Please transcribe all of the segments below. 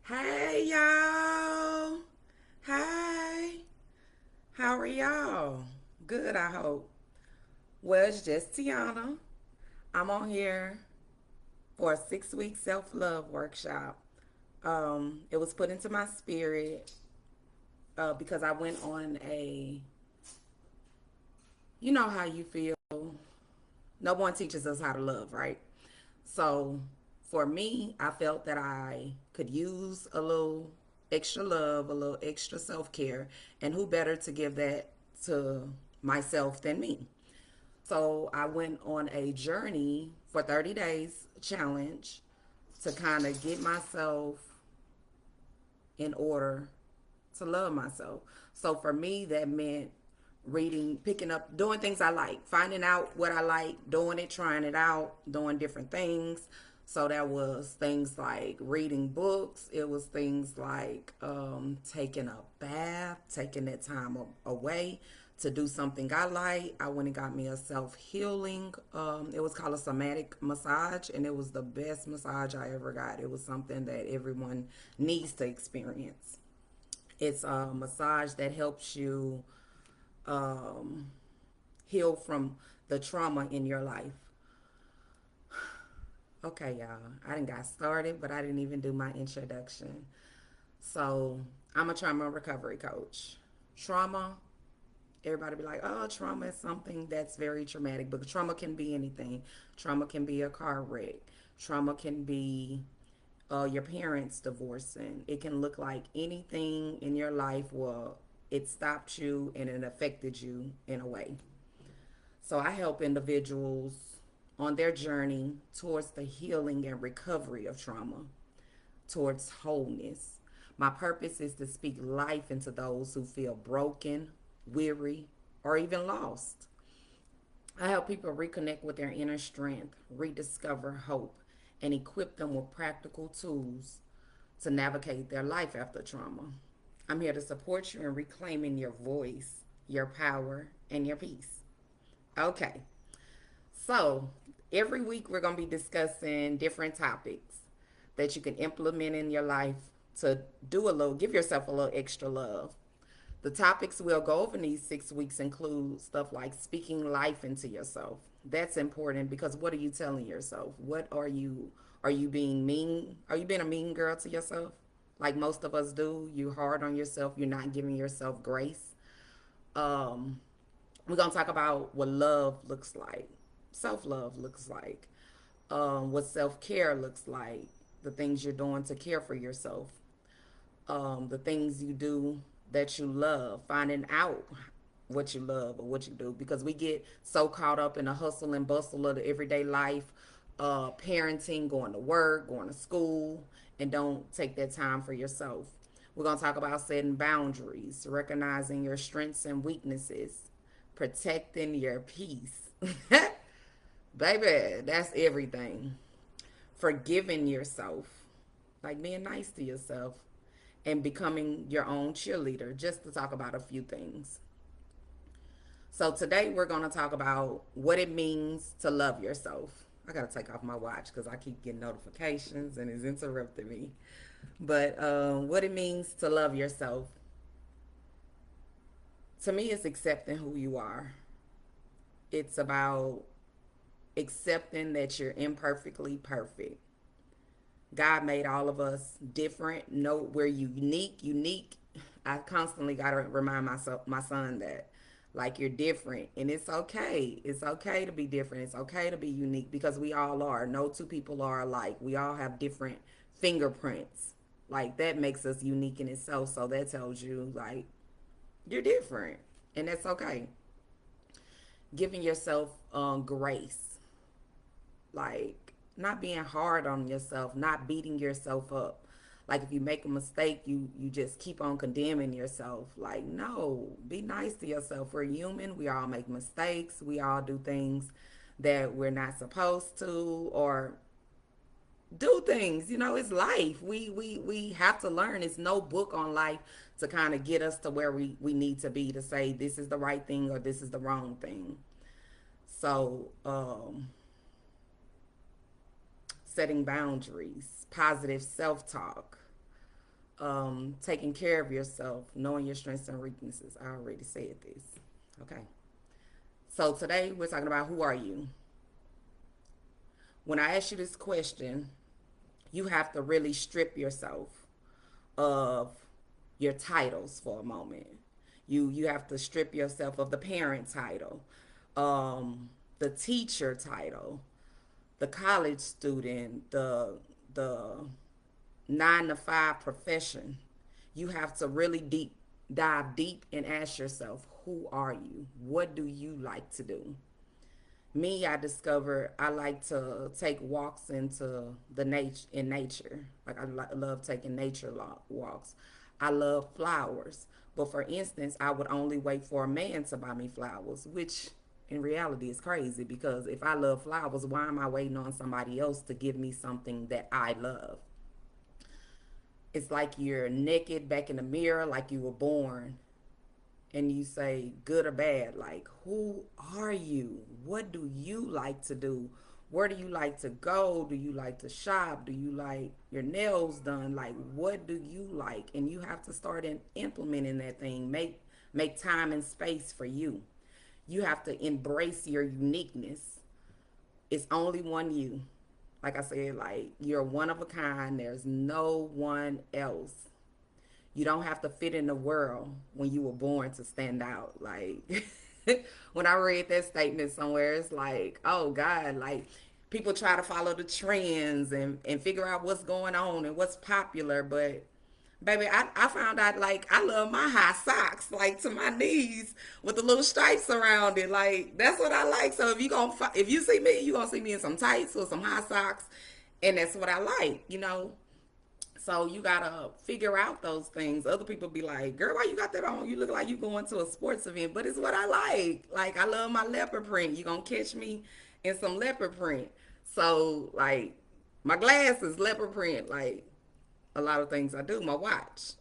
Hey y'all. Hey. How are y'all? Good, I hope. Well, it's just Tiana. I'm on here for a 6 week self love workshop. It was put into my spirit because I went on you know how you feel. No one teaches us how to love, right? So for me, I felt that I could use a little extra love, a little extra self care, and who better to give that to myself than me? So I went on a journey for 30 days challenge to kind of get myself in order to love myself. So for me, that meant reading, picking up, doing things I like, finding out what I like, doing it, trying it out, doing different things. So that was things like reading books. It was things like taking a bath, taking that time away to do something I like. I went and got me a self healing. It was called a somatic massage, and it was the best massage I ever got. It was something that everyone needs to experience. It's a massage that helps you um, heal from the trauma in your life. Okay, y'all, I didn't got started, but I didn't even do my introduction. So I'm a trauma recovery coach. Trauma, everybody be like, oh, trauma is something that's very traumatic, but trauma can be anything. Trauma can be a car wreck. Trauma can be your parents divorcing. It can look like anything in your life. Well, it stopped you and it affected you in a way. So I help individuals on their journey towards the healing and recovery of trauma, towards wholeness. My purpose is to speak life into those who feel broken, weary, or even lost. I help people reconnect with their inner strength, rediscover hope, and equip them with practical tools to navigate their life after trauma. I'm here to support you in reclaiming your voice, your power, and your peace. Okay, so every week we're going to be discussing different topics that you can implement in your life to do a little, give yourself a little extra love. The topics we'll go over in these 6 weeks include stuff like speaking life into yourself. That's important because what are you telling yourself? What are you being mean? Are you being a mean girl to yourself? Like most of us do. You're hard on yourself. You're not giving yourself grace. Um, we're going to talk about what love looks like, self love looks like, what self care looks like, the things you're doing to care for yourself, the things you do that you love, finding out what you love or what you do, because we get so caught up in the hustle and bustle of the everyday life, parenting, going to work, going to school, and don't take that time for yourself. We're going to talk about setting boundaries, recognizing your strengths and weaknesses, protecting your peace. Baby, that's everything. Forgiving yourself, like being nice to yourself, and becoming your own cheerleader, just to talk about a few things. So today we're going to talk about what it means to love yourself. I got to take off my watch because I keep getting notifications and it's interrupting me. But what it means to love yourself, to me, it's accepting who you are. It's about accepting that you're imperfectly perfect. God made all of us different. No, we're unique. Unique. I constantly gotta remind myself, my son, that like you're different, and it's okay. It's okay to be different. It's okay to be unique because we all are. No two people are alike. We all have different fingerprints. Like that makes us unique in itself. So that tells you like you're different, and that's okay. Giving yourself grace, like not being hard on yourself, not beating yourself up. Like if you make a mistake, you just keep on condemning yourself. Like no, be nice to yourself. We're human. We all make mistakes. We all do things that we're not supposed to, or do things. You know, it's life. We have to learn. It's no book on life to kind of get us to where we need to be to say this is the right thing or this is the wrong thing. So setting boundaries, positive self talk, taking care of yourself, knowing your strengths and weaknesses. I already said this. Okay. So today we're talking about who are you? When I ask you this question, you have to really strip yourself of your titles for a moment. You have to strip yourself of the parent title, the teacher title, the college student, the 9 to 5 profession. You have to really dive deep and ask yourself, who are you? What do you like to do? Me, I discovered I like to take walks into the nature. Like love taking nature walks. I love flowers. But for instance, I would only wait for a man to buy me flowers, which in reality is crazy because if I love flowers, why am I waiting on somebody else to give me something that I love? It's like you're naked back in the mirror like you were born, and you say good or bad, like who are you? What do you like to do? Where do you like to go? Do you like to shop? Do you like your nails done? Like what do you like? And you have to start implementing that thing. Make time and space for you. You have to embrace your uniqueness. It's only one you. Like I said, like you're one of a kind. There's no one else. You don't have to fit in the world when you were born to stand out. Like when I read that statement somewhere, it's like, oh God, like people try to follow the trends and figure out what's going on and what's popular. But baby, I found out like I love my high socks, like to my knees with the little stripes around it. Like that's what I like. So if you see me, you gonna see me in some tights or some high socks, and that's what I like. So you gotta figure out those things. Other people be like, "Girl, why you got that on? You look like you going to a sports event." But it's what I like. Like I love my leopard print. You gonna catch me in some leopard print. So like my glasses leopard print. Like a lot of things I do. My watch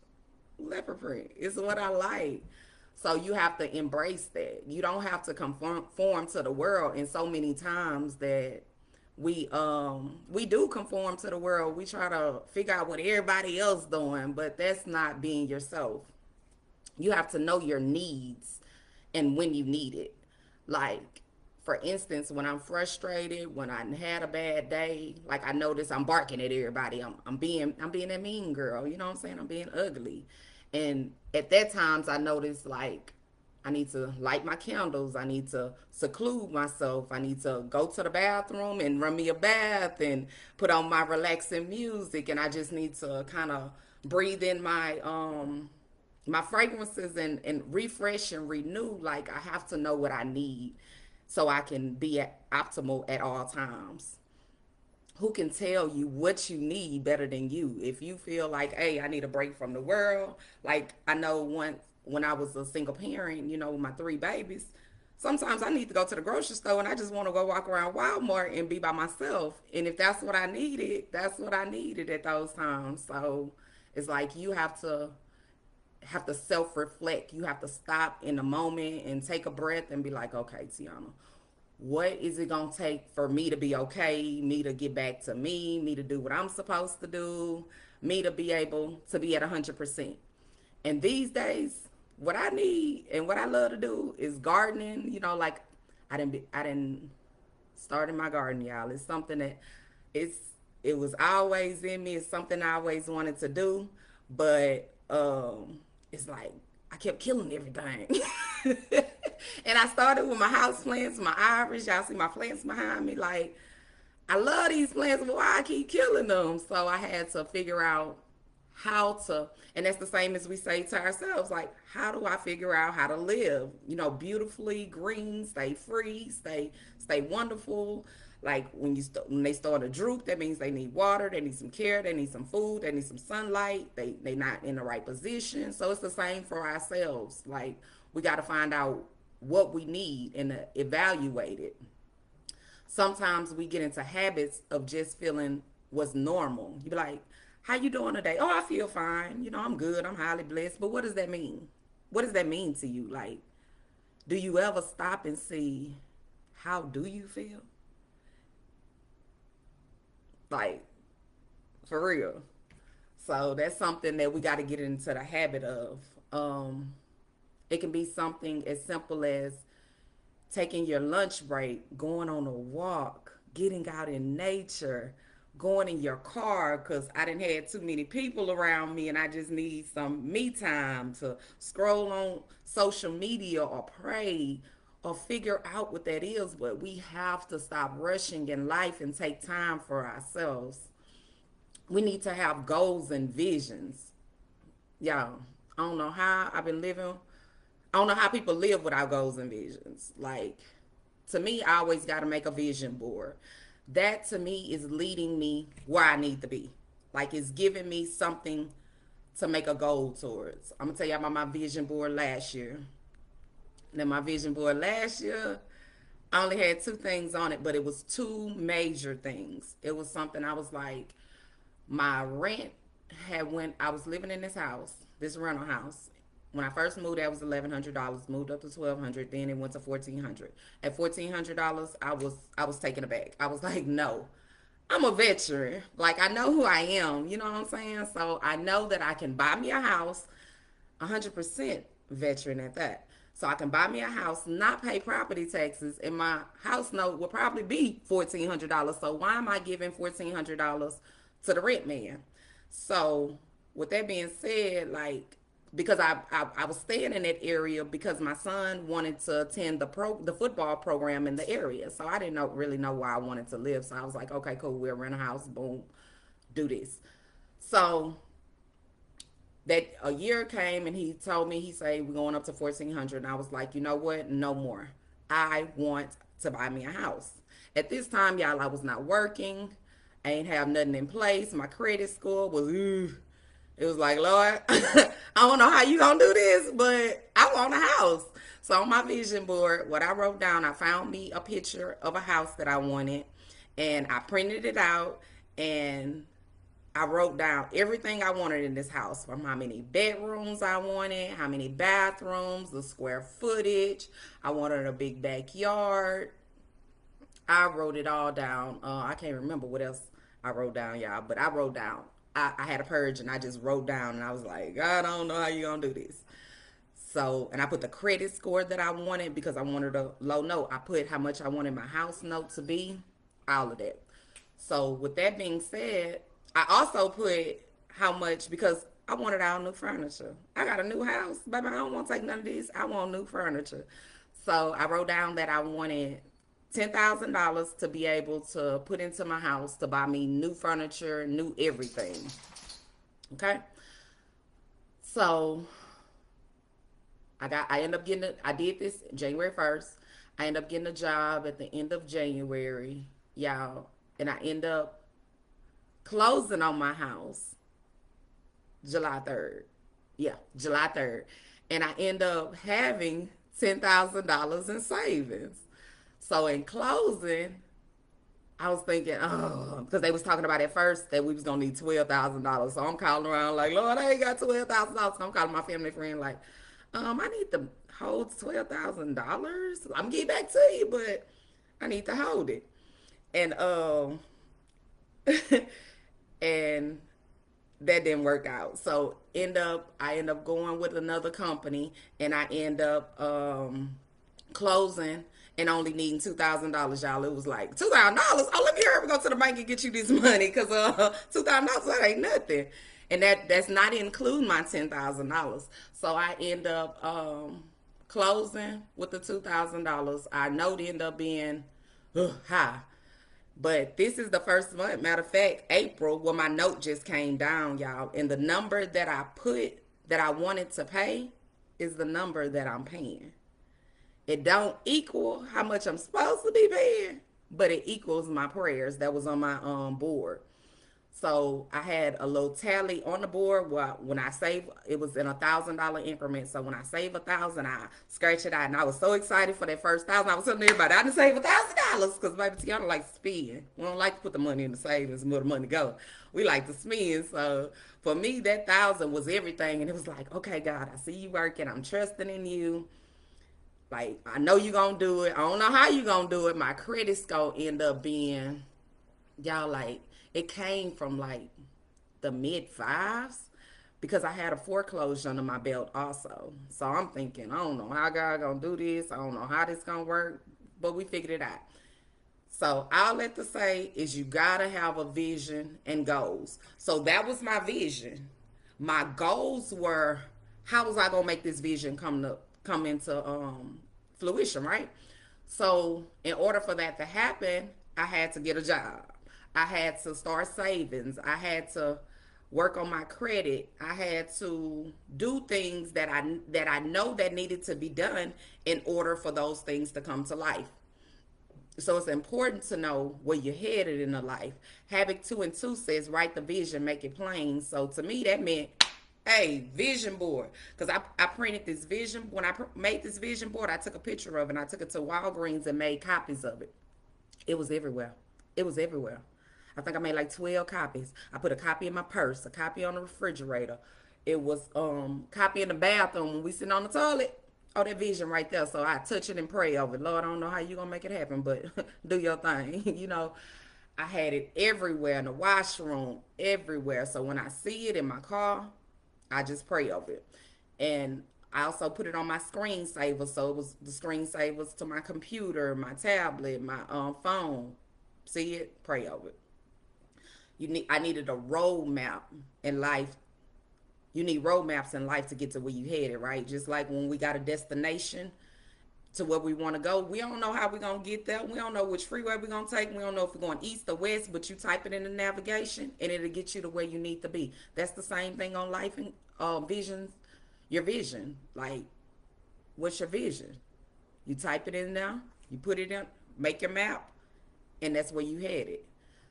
leopard print. It's what I like. So you have to embrace that. You don't have to conform to the world. And so many times that we do conform to the world. We try to figure out what everybody else doing, but that's not being yourself. You have to know your needs and when you need it. Like for instance, when I'm frustrated, when I had a bad day, like I notice I'm barking at everybody. I'm being a mean girl. You know what I'm saying? I'm being ugly. And at that times I notice like I need to light my candles. I need to seclude myself. I need to go to the bathroom and run me a bath and put on my relaxing music. And I just need to kind of breathe in my fragrances and refresh and renew. Like I have to know what I need so I can be at optimal at all times. Who can tell you what you need better than you? If you feel like, hey, I need a break from the world, like I know once when I was a single parent, with my 3 babies, sometimes I need to go to the grocery store and I just want to go walk around Walmart and be by myself. And if that's what I needed, that's what I needed at those times. So it's like you have to self reflect. You have to stop in a moment and take a breath and be like, okay, Tiana, what is it gonna take for me to be okay, me to get back to me to do what I'm supposed to do, me to be able to be at 100%. And these days, what I need and what I love to do is gardening. Like I didn't start in my garden, y'all. It's something that it's it was always in me. It's something I always wanted to do, but it's like I kept killing everything. And I started with my house plants, my iris. Y'all see my plants behind me. Like I love these plants, but why I keep killing them? So I had to figure out how to, and that's the same as we say to ourselves, like, how do I figure out how to live, beautifully, green, stay free, stay wonderful. Like when they start to droop, that means they need water, they need some care, they need some food, they need some sunlight, they not in the right position. So it's the same for ourselves. Like we got to find out what we need and evaluate it. Sometimes we get into habits of just feeling what's normal. You be like, how you doing today? Oh, I feel fine. I'm good. I'm highly blessed. But what does that mean? What does that mean to you? Like, do you ever stop and see how do you feel? Like, for real. So that's something that we got to get into the habit of. Um, it can be something as simple as taking your lunch break, going on a walk, getting out in nature, going in your car because I didn't have too many people around me and I just need some me time to scroll on social media or pray or figure out what that is. But we have to stop rushing in life and take time for ourselves. We need to have goals and visions. Y'all, I don't know how I've been living. I don't know how people live without goals and visions. Like, to me, I always got to make a vision board. That to me is leading me where I need to be. Like, it's giving me something to make a goal towards. I'm gonna tell you about my vision board last year. Now, my vision board last year, I only had two things on it, but it was two major things. It was something I was like, my rent had went. I was living in this house, this rental house. When I first moved, that was $1,100. Moved up to 1,200. Then it went to 1,400. At $1,400, I was taken aback. I was like, no, I'm a veteran. Like, I know who I am. You know what I'm saying? So I know that I can buy me a house, 100% veteran at that. So I can buy me a house, not pay property taxes, and my house note will probably be $1,400. So why am I giving $1,400 to the rent man? So with that being said, like, because I was staying in that area because my son wanted to attend the football program in the area. So I didn't really know where I wanted to live. So I was like, okay, cool, we'll rent a house, boom, do this. So that a year came and he told me, he said, we're going up to 1,400. And I was like, you know what? No more. I want to buy me a house. At this time, y'all, I was not working. I ain't have nothing in place. My credit score was, it was like, Lord, I don't know how you gonna do this, but I want a house. So on my vision board, what I wrote down, I found me a picture of a house that I wanted, and I printed it out, and I wrote down everything I wanted in this house, from how many bedrooms I wanted, how many bathrooms, the square footage. I wanted a big backyard. I wrote it all down. I can't remember what else I wrote down, y'all, but I wrote down. I had a purge and I just wrote down and I was like, God, I don't know how you gonna do this. So, and I put the credit score that I wanted because I wanted a low note. I put how much I wanted my house note to be, all of that. So, with that being said, I also put how much because I wanted all new furniture. I got a new house, baby. I don't want to take none of this. I want new furniture. So, I wrote down that I wanted $10,000 to be able to put into my house to buy me new furniture, new everything. Okay. So I end up getting I did this January 1st. I end up getting a job at the end of January, y'all, and I end up closing on my house July 3rd. Yeah, July 3rd. And I end up having $10,000 in savings. So in closing, I was thinking, oh, because they was talking about at first that we was gonna need $12,000. So I'm calling around like, Lord, I ain't got $12,000. So I'm calling my family friend like, I need to hold $12,000. I'm getting back to you, but I need to hold it. And and that didn't work out. So I end up going with another company, and I end up closing and only needing $2,000, y'all. It was like $2,000. Oh, let me hurry go to the bank and get you this money, cause $2,000 that ain't nothing, and that's not including my $10,000. So I end up closing with the $2,000. I know it end up being high. But this is the first month. Matter of fact, April, when my note just came down, y'all. And the number that I put that I wanted to pay is the number that I'm paying. It don't equal how much I'm supposed to be paying, but it equals my prayers that was on my board. So I had a little tally on the board. Well, when I save, it was in $1,000 increments. So when I save 1,000, I scratch it out, and I was so excited for that first thousand. I was telling everybody I didn't save $1,000 because baby Tiana like to spend. We don't like to put the money in the savings and where the money go. We like to spend. So for me, that thousand was everything, and it was like, okay, God, I see you working. I'm trusting in you. Like I know you gonna do it. I don't know how you gonna do it. My credit score end up being y'all like it came from like the mid fives because I had a foreclosure under my belt also. So I'm thinking, I don't know how God gonna do this. I don't know how this gonna work, but we figured it out. So all that to say is you gotta have a vision and goals. So that was my vision. My goals were how was I gonna make this vision come into fruition, right? So in order for that to happen, I had to get a job. I had to start savings. I had to work on my credit. I had to do things that I know that needed to be done in order for those things to come to life. So it's important to know where you're headed in the life. Habit 2 and 2 says write the vision, make it plain. So to me that meant, hey, vision board. Because I printed this vision. When I made this vision board, I took a picture of it and I took it to Walgreens and made copies of it. It was everywhere. It was everywhere. I think I made like 12 copies. I put a copy in my purse, a copy on the refrigerator. It was copy in the bathroom when we sitting on the toilet. Oh, that vision right there. So I touch it and pray over it. Lord, I don't know how you gonna make it happen, but do your thing. I had it everywhere in the washroom, everywhere. So when I see it in my car, I just pray over it. And I also put it on my screensaver. So it was the screensavers to my computer, my tablet, my phone. See it, pray over it. I needed a roadmap in life. You need roadmaps in life to get to where you headed, right? Just like when we got a destination to where we want to go, we don't know how we're going to get there. We don't know which freeway we're going to take. We don't know if we're going east or west, but you type it in the navigation and it'll get you to where you need to be. That's the same thing on life and visions. Your vision, like, what's your vision? You type it in there, you put it in, make your map, and that's where you headed.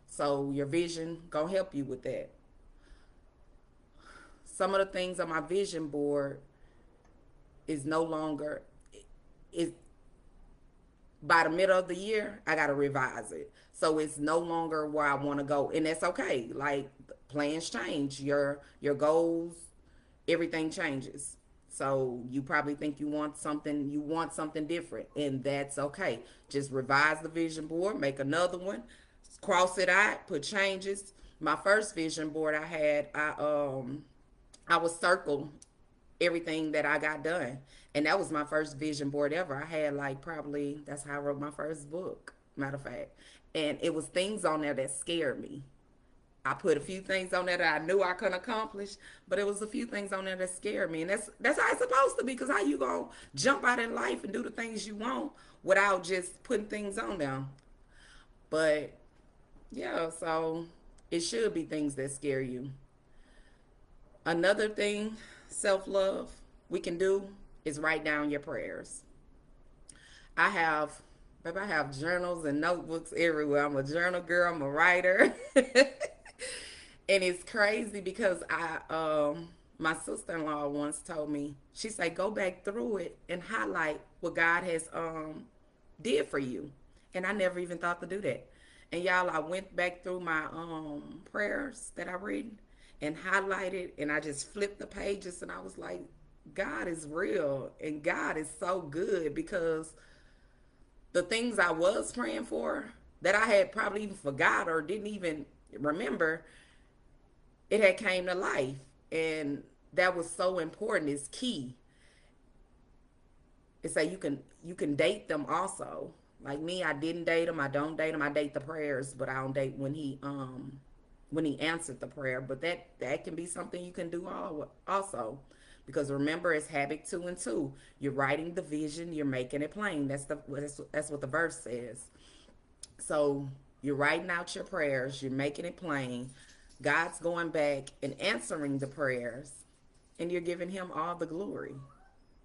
So your vision gonna help you with that. Some of the things on my vision board is no longer is by the middle of the year I gotta revise it. So it's no longer where I want to go, and that's okay. Like plans change, your goals, everything changes. So you probably think you want something different, and that's okay. Just revise the vision board, make another one, cross it out, put changes. My first vision board I had, I was circle everything that I got done. And that was my first vision board ever. I had like probably that's how I wrote my first book, matter of fact. And it was things on there that scared me. I put a few things on there that I knew I couldn't accomplish, but it was a few things on there that scared me. And that's how it's supposed to be, because how you gonna jump out in life and do the things you want without just putting things on there? But yeah, so it should be things that scare you. Another thing, self love, we can do is write down your prayers. I have, babe, I have journals and notebooks everywhere. I'm a journal girl. I'm a writer, and it's crazy because my sister-in-law once told me, she said, go back through it and highlight what God has did for you, and I never even thought to do that. And y'all, I went back through my prayers that I read and highlighted, and I just flipped the pages, and I was like, God is real, and God is so good, because the things I was praying for that I had probably even forgot or didn't even remember, it had came to life. And that was so important. It's key. It's like you can date them also. Like me, I didn't date him. I don't date him. I date the prayers, but I don't date when he answered the prayer. But that can be something you can do also. Because remember, it's habit 2 and 2. You're writing the vision, you're making it plain. That's what the verse says. So you're writing out your prayers, you're making it plain. God's going back and answering the prayers, and you're giving him all the glory.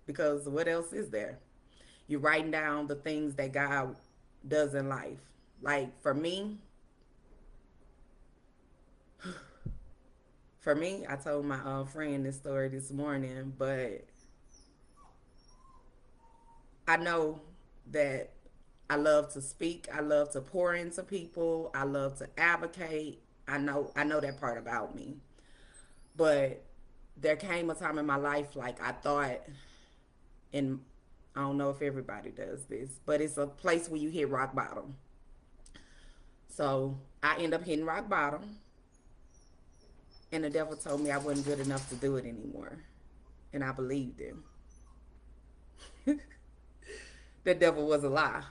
Because what else is there? You're writing down the things that God does in life. Like for me, I told my friend this story this morning, but I know that I love to speak. I love to pour into people. I love to advocate. I know that part about me. But there came a time in my life, like I thought, and I don't know if everybody does this, but it's a place where you hit rock bottom. So I end up hitting rock bottom, And the devil told me I wasn't good enough to do it anymore. And I believed him. The devil was a lie.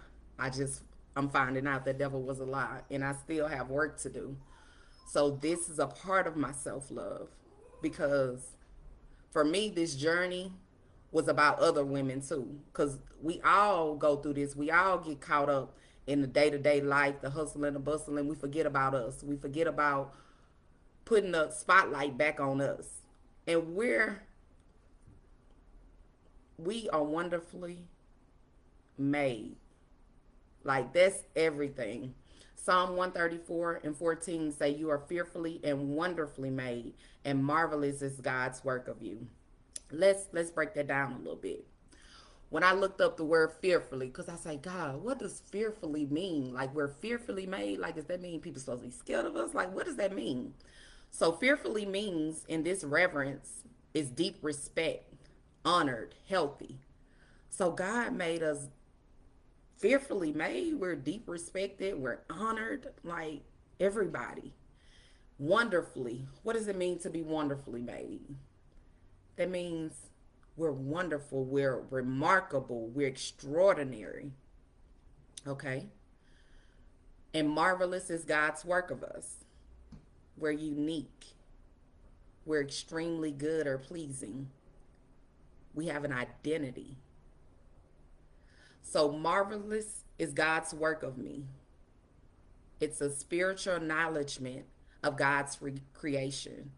I'm finding out the devil was a lie. And I still have work to do. So this is a part of my self love because for me, this journey was about other women too. Because we all go through this. We all get caught up in the day to day life, the hustle and the bustle, and we forget about us. We forget about putting the spotlight back on us. And we are wonderfully made. Like that's everything. Psalm 134:14 say you are fearfully and wonderfully made, and marvelous is God's work of you. Let's break that down a little bit. When I looked up the word fearfully, because I say, God, what does fearfully mean? Like we're fearfully made? Like does that mean people supposed to be scared of us? Like what does that mean? So fearfully means in this reverence is deep respect, honored, healthy. So God made us fearfully made. We're deep respected. We're honored like everybody. Wonderfully. What does it mean to be wonderfully made? That means we're wonderful. We're remarkable. We're extraordinary. Okay? And marvelous is God's work of us. We're unique. We're extremely good or pleasing. We have an identity. So marvelous is God's work of me. It's a spiritual acknowledgement of God's creation.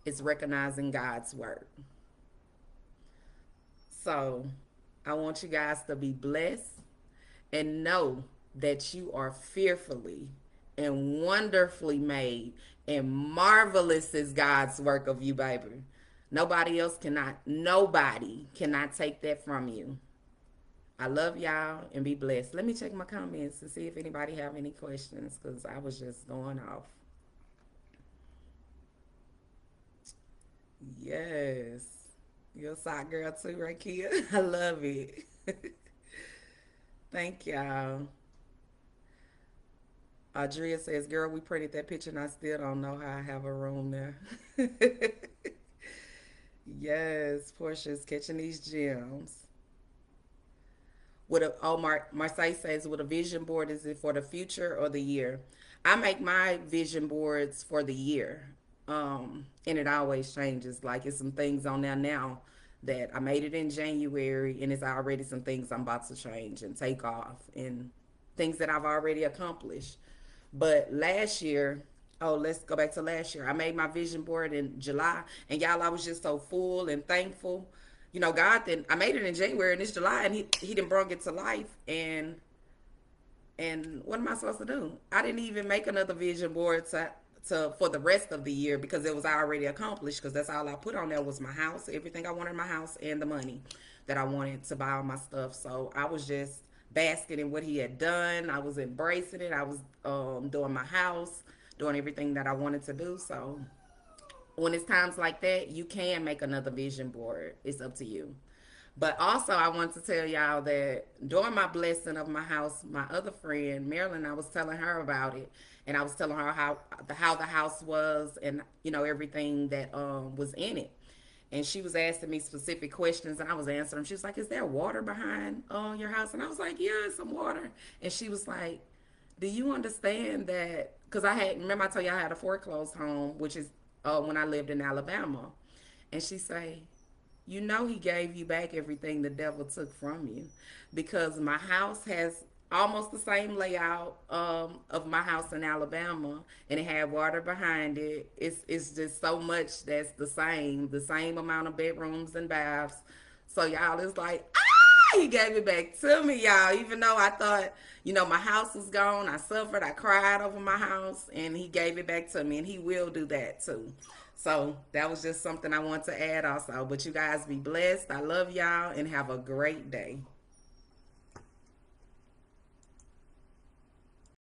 It's recognizing God's work. So I want you guys to be blessed and know that you are fearfully and wonderfully made, and marvelous is God's work of you, baby. Nobody cannot take that from you. I love y'all and be blessed. Let me check my comments to see if anybody have any questions because I was just going off. Yes. You're a sock girl too, right, Kia? I love it. Thank y'all. Audrea says, girl, we printed that picture and I still don't know how I have a room there. Yes, Portia's catching these gems. Marseille says, with a vision board, is it for the future or the year? I make my vision boards for the year. And it always changes. Like it's some things on there now that I made it in January and it's already some things I'm about to change and take off and things that I've already accomplished. But last year, oh, let's go back to last year. I made my vision board in July, and y'all, I was just so full and thankful. You know, God then I made it in January and it's July, and He didn't bring it to life. And what am I supposed to do? I didn't even make another vision board to for the rest of the year because it was already accomplished. Because that's all I put on there was my house, everything I wanted in my house, and the money that I wanted to buy all my stuff. So I was just basking in what He had done. I was embracing it. I was doing my house, doing everything that I wanted to do. So when it's times like that, you can make another vision board. It's up to you. But also, I want to tell y'all that during my blessing of my house, my other friend Marilyn, I was telling her about it, and I was telling her how the house was, and everything that was in it. And she was asking me specific questions, and I was answering. She was like, "Is there water behind your house?" And I was like, "Yeah, some water." And she was like, "Do you understand that?" Because remember I told you I had a foreclosed home, which is when I lived in Alabama, and she say, He gave you back everything the devil took from you, because my house has almost the same layout of my house in Alabama, and it had water behind it. It's just so much that's the same amount of bedrooms and baths. So y'all, it's like He gave it back to me, y'all. Even though I thought, my house was gone, I suffered, I cried over my house, and He gave it back to me, and He will do that too. So that was just something I want to add also. But you guys be blessed. I love y'all and have a great day.